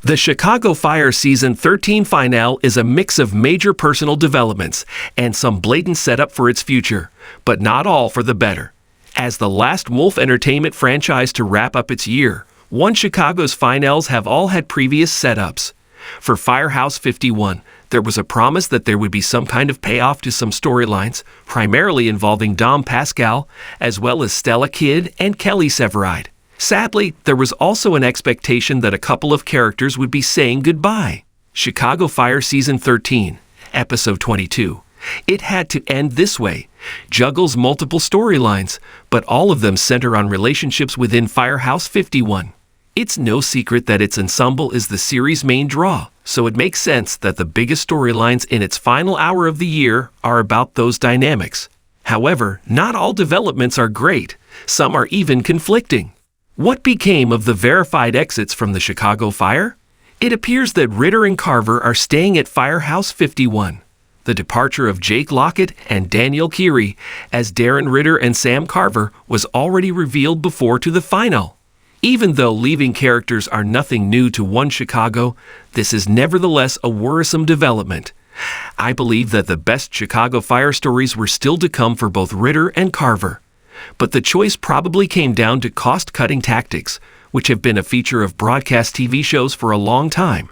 The Chicago Fire Season 13 finale is a mix of major personal developments and some blatant setup for its future, but not all for the better. As the last Wolf Entertainment franchise to wrap up its year, One Chicago's finales have all had previous setups. For Firehouse 51, there was a promise that there would be some kind of payoff to some storylines, primarily involving Dom Pascal, as well as Stella Kidd and Kelly Severide. Sadly, there was also an expectation that a couple of characters would be saying goodbye. Chicago Fire Season 13, Episode 22. It had to end this way. Juggles multiple storylines, but all of them center on relationships within Firehouse 51. It's no secret that its ensemble is the series' main draw, so it makes sense that the biggest storylines in its final hour of the year are about those dynamics. However, not all developments are great. Some are even conflicting. What became of the verified exits from the Chicago Fire? It appears that Ritter and Carver are staying at Firehouse 51. The departure of Jake Lockett and Daniel Keary as Darren Ritter and Sam Carver was already revealed before to the final. Even though leaving characters are nothing new to One Chicago, this is nevertheless a worrisome development. I believe that the best Chicago Fire stories were still to come for both Ritter and Carver. But the choice probably came down to cost-cutting tactics, which have been a feature of broadcast TV shows for a long time.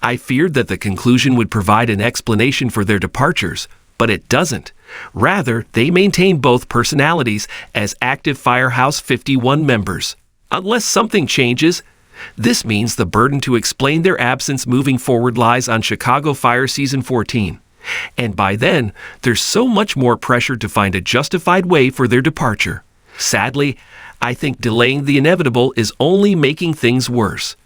I feared that the conclusion would provide an explanation for their departures, but it doesn't. Rather, they maintain both personalities as active Firehouse 51 members. Unless something changes, this means the burden to explain their absence moving forward lies on Chicago Fire Season 14. And by then, there's so much more pressure to find a justified way for their departure. Sadly, I think delaying the inevitable is only making things worse.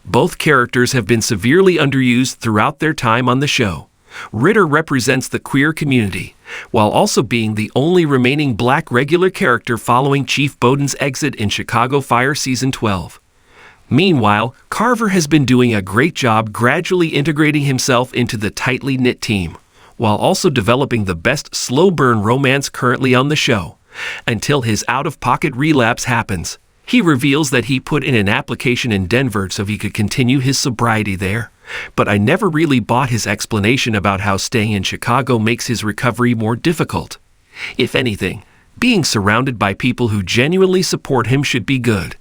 Both characters have been severely underused throughout their time on the show. Ritter represents the queer community, while also being the only remaining black regular character following Chief Bowden's exit in Chicago Fire Season 12. Meanwhile, Carver has been doing a great job gradually integrating himself into the tightly knit team, while also developing the best slow-burn romance currently on the show, until his out-of-pocket relapse happens. He reveals that he put in an application in Denver so he could continue his sobriety there, but I never really bought his explanation about how staying in Chicago makes his recovery more difficult. If anything, being surrounded by people who genuinely support him should be good.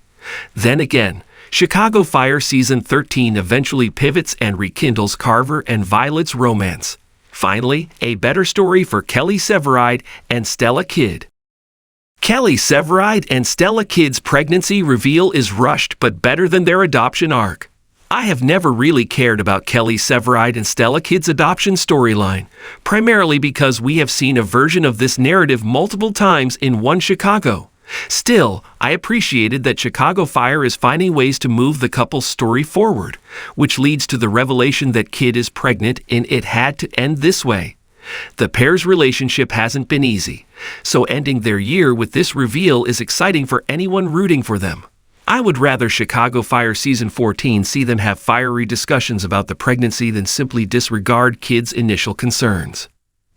Then again, Chicago Fire Season 13 eventually pivots and rekindles Carver and Violet's romance. Finally, a better story for Kelly Severide and Stella Kidd. Kelly Severide and Stella Kidd's pregnancy reveal is rushed but better than their adoption arc. I have never really cared about Kelly Severide and Stella Kidd's adoption storyline, primarily because we have seen a version of this narrative multiple times in One Chicago. Still, I appreciated that Chicago Fire is finding ways to move the couple's story forward, which leads to the revelation that Kidd is pregnant and it had to end this way. The pair's relationship hasn't been easy, so ending their year with this reveal is exciting for anyone rooting for them. I would rather Chicago Fire Season 14 see them have fiery discussions about the pregnancy than simply disregard Kidd's initial concerns.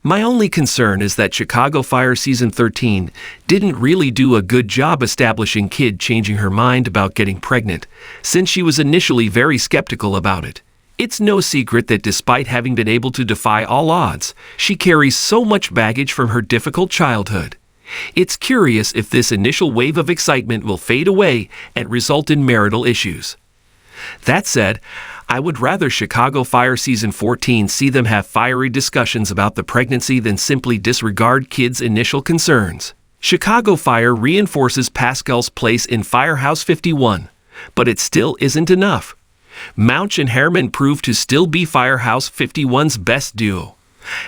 My only concern is that Chicago Fire Season 13 didn't really do a good job establishing Kidd changing her mind about getting pregnant, since she was initially very skeptical about it. It's no secret that despite having been able to defy all odds, she carries so much baggage from her difficult childhood. It's curious if this initial wave of excitement will fade away and result in marital issues. That said, I would rather Chicago Fire Season 14 see them have fiery discussions about the pregnancy than simply disregard Kidd's initial concerns. Chicago Fire reinforces Pascal's place in Firehouse 51, but it still isn't enough. Mouch and Herman prove to still be Firehouse 51's best duo.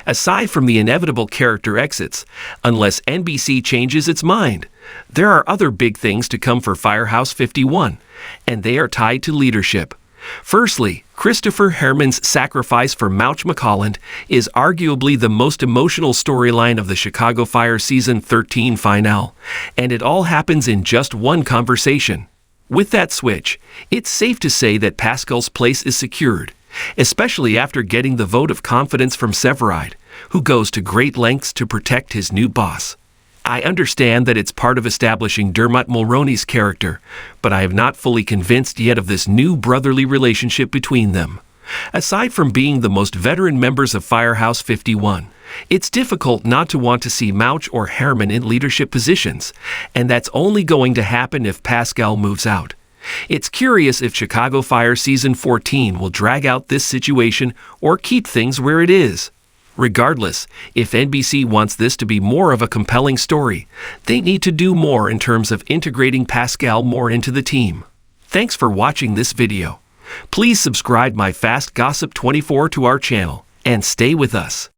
Aside from the inevitable character exits, unless NBC changes its mind, there are other big things to come for Firehouse 51, and they are tied to leadership. Firstly, Christopher Herman's sacrifice for Mouch McColland is arguably the most emotional storyline of the Chicago Fire Season 13 finale, and it all happens in just one conversation. With that switch, it's safe to say that Pascal's place is secured, especially after getting the vote of confidence from Severide, who goes to great lengths to protect his new boss. I understand that it's part of establishing Dermot Mulroney's character, but I have not fully convinced yet of this new brotherly relationship between them. Aside from being the most veteran members of Firehouse 51, it's difficult not to want to see Mouch or Herman in leadership positions, and that's only going to happen if Pascal moves out. It's curious if Chicago Fire Season 14 will drag out this situation or keep things where it is. Regardless, if NBC wants this to be more of a compelling story, they need to do more in terms of integrating Pascal more into the team. Thanks for watching this video. Please subscribe my Fast Gossip 24 to our channel and stay with us.